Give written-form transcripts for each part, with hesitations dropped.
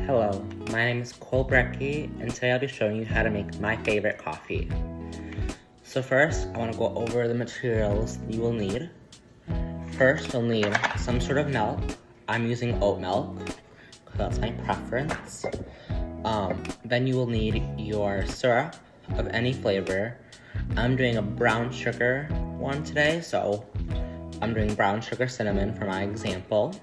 Hello, my name is Cole Brecky, and today I'll be showing you how to make my favorite coffee. So first, I want to go over the materials you will need. First, you'll need some sort of milk. I'm using oat milk, because that's my preference. Then you will need your syrup of any flavor. I'm doing a brown sugar one today, so I'm doing brown sugar cinnamon for my example.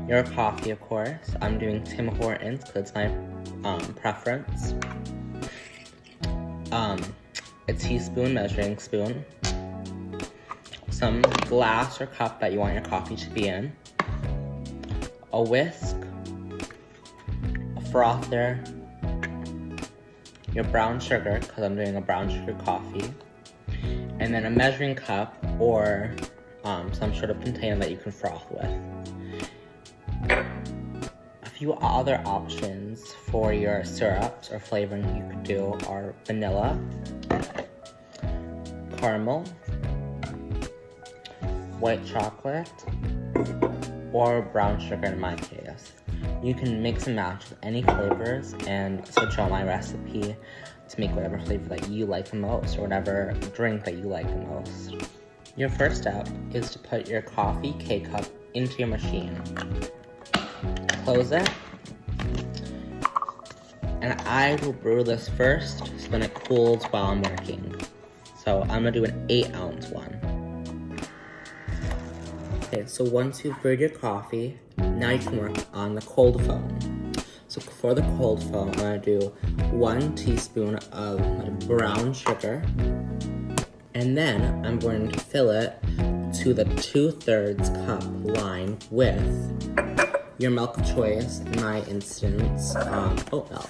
Your coffee, of course. I'm doing Tim Hortons because it's my preference. A teaspoon measuring spoon. Some glass or cup that you want your coffee to be in. A whisk. A frother. Your brown sugar, because I'm doing a brown sugar coffee. And then a measuring cup or some sort of container that you can froth with. A few other options for your syrups or flavoring you could do are vanilla, caramel, white chocolate, or brown sugar in my case. You can mix and match with any flavors and switch on my recipe to make whatever flavor that you like the most or whatever drink that you like the most. Your first step is to put your coffee K-cup into your machine. Close it. And I will brew this first so then it cools while I'm working. So I'm gonna do an 8-ounce one. Okay, so once you've brewed your coffee, now you can work on the cold foam. So for the cold foam, I'm gonna do 1 teaspoon of my brown sugar. And then I'm going to fill it to the 2/3 cup line with your milk of choice, in my instance, oat milk.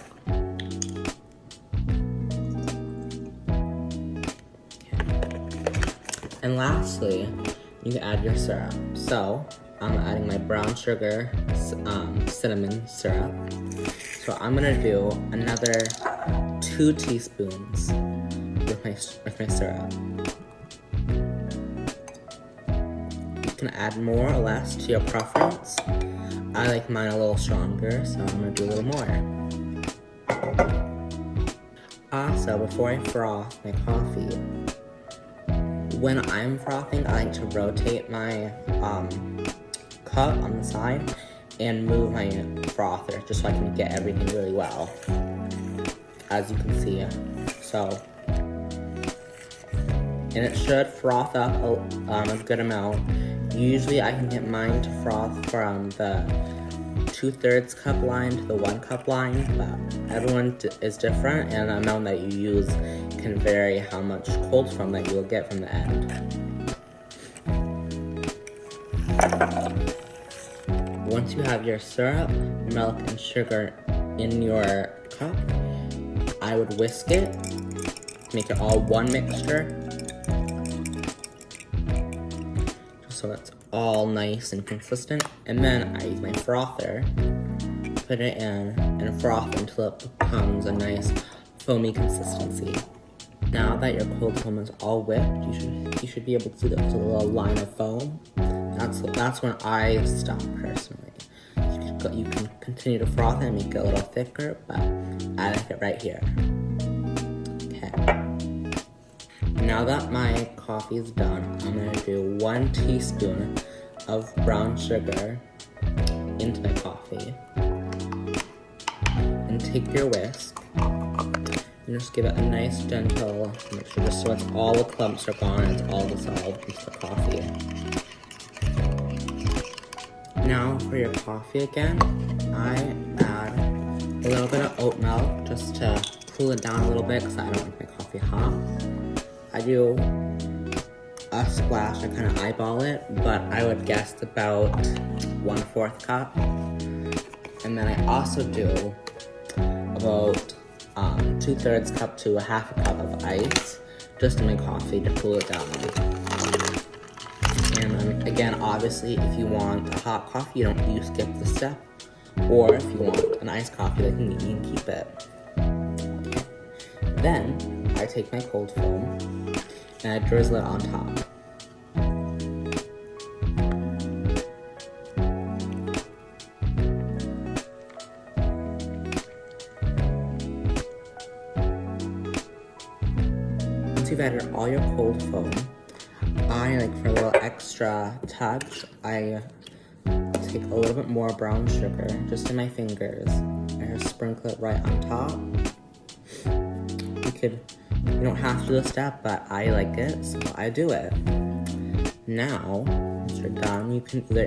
And lastly, you can add your syrup. So I'm adding my brown sugar cinnamon syrup. So I'm gonna do another 2 teaspoons with my syrup. You can add more or less to your preference. I like mine a little stronger, so I'm gonna do a little more. Also, before I froth my coffee, when I'm frothing, I like to rotate my cup on the side and move my frother just so I can get everything really well, as you can see. So, and it should froth up a good amount. Usually I can get mine to froth from the 2/3 cup line to the 1 cup line, but everyone is different and the amount that you use can vary how much cold foam that you will get from the end. Once you have your syrup, milk, and sugar in your cup, I would whisk it, make it all one mixture, so it's all nice and consistent. And then I use my frother, put it in, and froth until it becomes a nice foamy consistency. Now that your cold foam is all whipped, you should be able to see the little line of foam. That's when I stop personally. You can continue to froth and make it a little thicker, but I like it right here. Okay. Now that my coffee is done, I'm gonna do 1 teaspoon of brown sugar into my coffee. And take your whisk and just give it a nice gentle mixture, just so all the clumps are gone and it's all dissolved into the coffee. Now for your coffee again, I add a little bit of oat milk just to cool it down a little bit because I don't like my coffee hot. I do a splash, I kind of eyeball it, but I would guess about 1/4 cup. And then I also do about 2/3 cup to a 1/2 cup of ice just in my coffee to cool it down. And again, obviously, if you want a hot coffee, you skip the step. Or if you want an iced coffee, you can keep it. Okay. Then I take my cold foam and I drizzle it on top. you've added all your cold foam, I like for a little extra touch, I take a little bit more brown sugar just in my fingers and just sprinkle it right on top. You don't have to do this step, but I like it, so I do it. Now, once you're done, you can either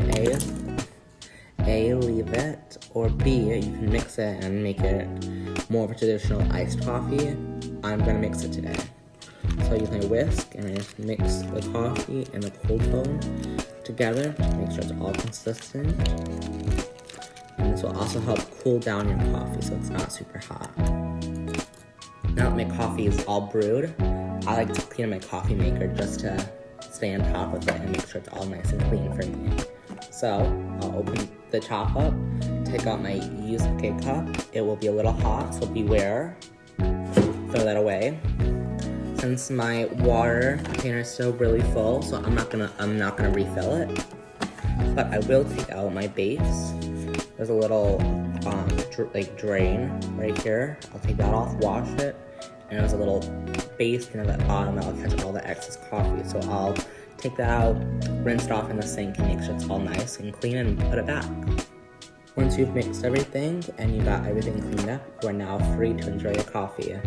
A, leave it, or B, you can mix it and make it more of a traditional iced coffee. I'm gonna mix it today. So I use my whisk and I just mix the coffee and the cold foam together to make sure it's all consistent. And this will also help cool down your coffee so it's not super hot. Now that my coffee is all brewed, I like to clean my coffee maker just to stay on top of it and make sure it's all nice and clean for me. So I'll open the top up, take out my used K-cup. It will be a little hot, so beware. Throw that away. Since my water container is still really full, so I'm not gonna refill it. But I will take out my base. There's a little drain right here. I'll take that off, wash it, and there's a little base at the bottom that'll catch all the excess coffee. So I'll take that out, rinse it off in the sink, and make sure it's all nice and clean, and put it back. Once you've mixed everything and you got everything cleaned up, you are now free to enjoy your coffee.